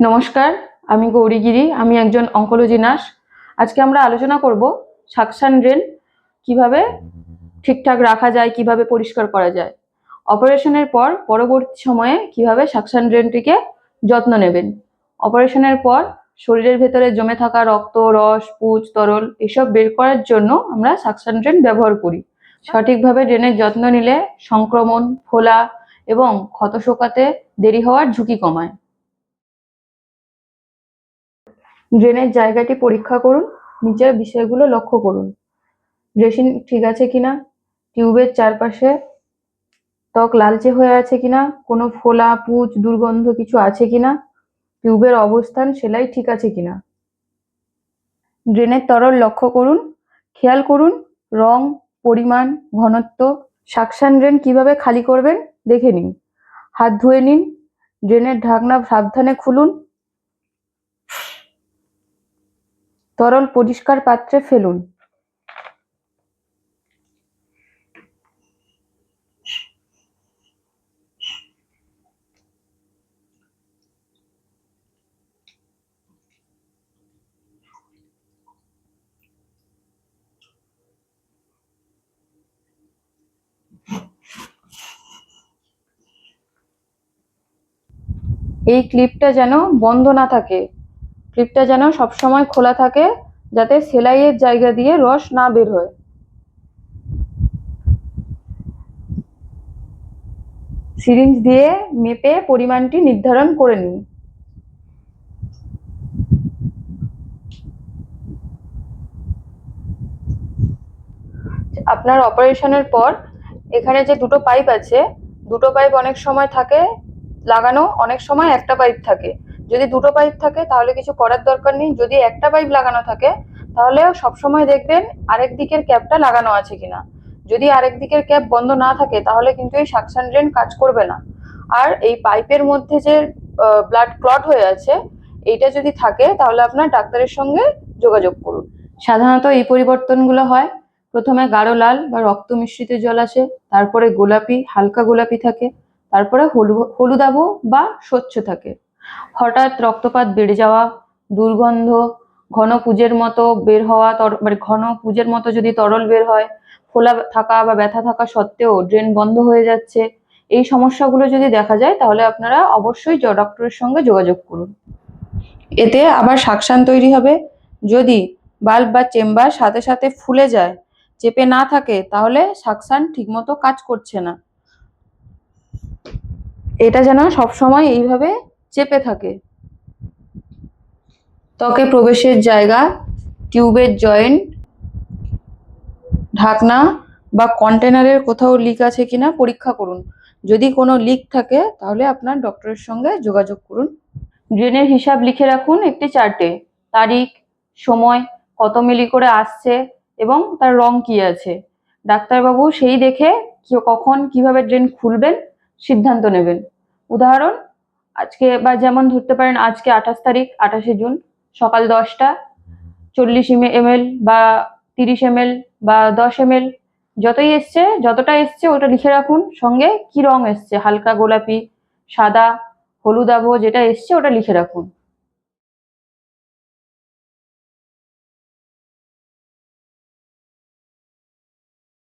নমস্কার, আমি গৌরীগিরি। আমি একজন অঙ্কোলজি নার্স। আজকে আমরা আলোচনা করব সাকশন ড্রেন কিভাবে ঠিকঠাক রাখা যায়, কিভাবে পরিষ্কার করা যায়। অপারেশনের পর পরবর্তী সময়ে কিভাবে সাকশন ড্রেনটিকে যত্ন নেবেন। অপারেশনের পর শরীরের ভেতরে জমে থাকা রক্ত, রস, পুজ, তরল এসব বের করার জন্য আমরা সাকশন ড্রেন ব্যবহার করি। সঠিকভাবে ড্রেনের যত্ন নিলে সংক্রমণ, ফোলা এবং ক্ষত শোকাতে দেরি হওয়ার ঝুঁকি কমায়। ড্রেনের জায়গাটি পরীক্ষা করুন, নিচের বিষয়গুলো লক্ষ্য করুন। ড্রেসিং ঠিক আছে কিনা, টিউবের চারপাশে ত্বক লালচে হয়ে আছে কিনা, কোনো ফোলা, পুঁজ, দুর্গন্ধ কিছু আছে কিনা, টিউবের অবস্থান, সেলাই ঠিক আছে কিনা। ড্রেনের তরল লক্ষ্য করুন, খেয়াল করুন রং, পরিমাণ, ঘনত্ব। সাকশন ড্রেন কিভাবে খালি করবেন দেখে নিন। হাত ধুয়ে নিন, ড্রেনের ঢাকনা সাবধানে খুলুন, তরল পরিষ্কার পাত্রে ফেলুন। এই ক্লিপটা যেন বন্ধ না থাকে, ক্লিপটা যেন সবসময় খোলা থাকে, যাতে সেলাইয়ের জায়গা দিয়ে রস না বের হয়। সিরিঞ্জ দিয়ে মেপে পরিমাণটি নির্ধারণ করে নিন। আপনার অপারেশনের পর এখানে যে দুটো পাইপ আছে, দুটো পাইপ অনেক সময় থাকে লাগানো, অনেক সময় একটা পাইপ থাকে। যদি দুটো পাইপ থাকে তাহলে কিছু করার দরকার নেই। যদি একটা পাইপ লাগানো থাকে তাহলে সবসময় দেখবেন আরেক দিকের ক্যাপটা লাগানো আছে কিনা। যদি আরেক দিকের ক্যাপ বন্ধ না থাকে তাহলে কিন্তু এই সাকশন ড্রেন কাজ করবে না। আর এই পাইপের মধ্যে যে ব্লাড ক্লট হয়ে আছে, এইটা যদি থাকে তাহলে আপনার ডাক্তারের সঙ্গে যোগাযোগ করুন। সাধারণত এই পরিবর্তনগুলো হয়, প্রথমে গাঢ় লাল বা রক্ত মিশ্রিত জল আসে, তারপরে গোলাপি, হালকা গোলাপি থাকে, তারপরে হলুদাভ বা স্বচ্ছ থাকে। হঠাৎ রক্তপাত বেড়ে যাওয়া, দুর্গন্ধ, ঘন পুঁজের মতো বের হওয়া, মানে ঘন পুঁজের মতো যদি তরল বের হয়, ফোলা থাকা বা ব্যথা থাকা সত্ত্বেও ড্রেন বন্ধ হয়ে যাচ্ছে, এই সমস্যাগুলো যদি দেখা যায় তাহলে আপনারা অবশ্যই ডক্টরের সঙ্গে যোগাযোগ করুন। এতে আবার সাকশান তৈরি হবে। যদি বাল্ব বা চেম্বার সাথে সাথে ফুলে যায়, চেপে না থাকে, তাহলে সাকশান ঠিকমতো কাজ করছে না। এটা যেন সবসময় এইভাবে চেপে থাকে। ত্বকে প্রবেশের জায়গা, টিউবের জয়েন্ট, ঢাকনা বা কন্টেনারের কোথাও লিক আছে কিনা পরীক্ষা করুন। যদি কোনো লিক থাকে তাহলে আপনার ডক্টরের সঙ্গে যোগাযোগ করুন। ড্রেনের হিসাব লিখে রাখুন একটি চার্টে, তারিখ, সময়, কত মিলি করে আসছে এবং তার রং কি আছে। ডাক্তারবাবু সেই দেখে কখন কিভাবে ড্রেন খুলবেন সিদ্ধান্ত নেবেন। উদাহরণ, আজকে বা যেমন ধরতে পারেন আজকে 28 তারিখ, 28শে জুন, সকাল 10টা, 40 ml বা 30 ml বা 10 ml, যতটা এসছে ওটা লিখে রাখুন। সঙ্গে কি রং এসছে, হালকা গোলাপি, সাদা, হলুদাভ যেটা এসছে ওটা লিখে রাখুন।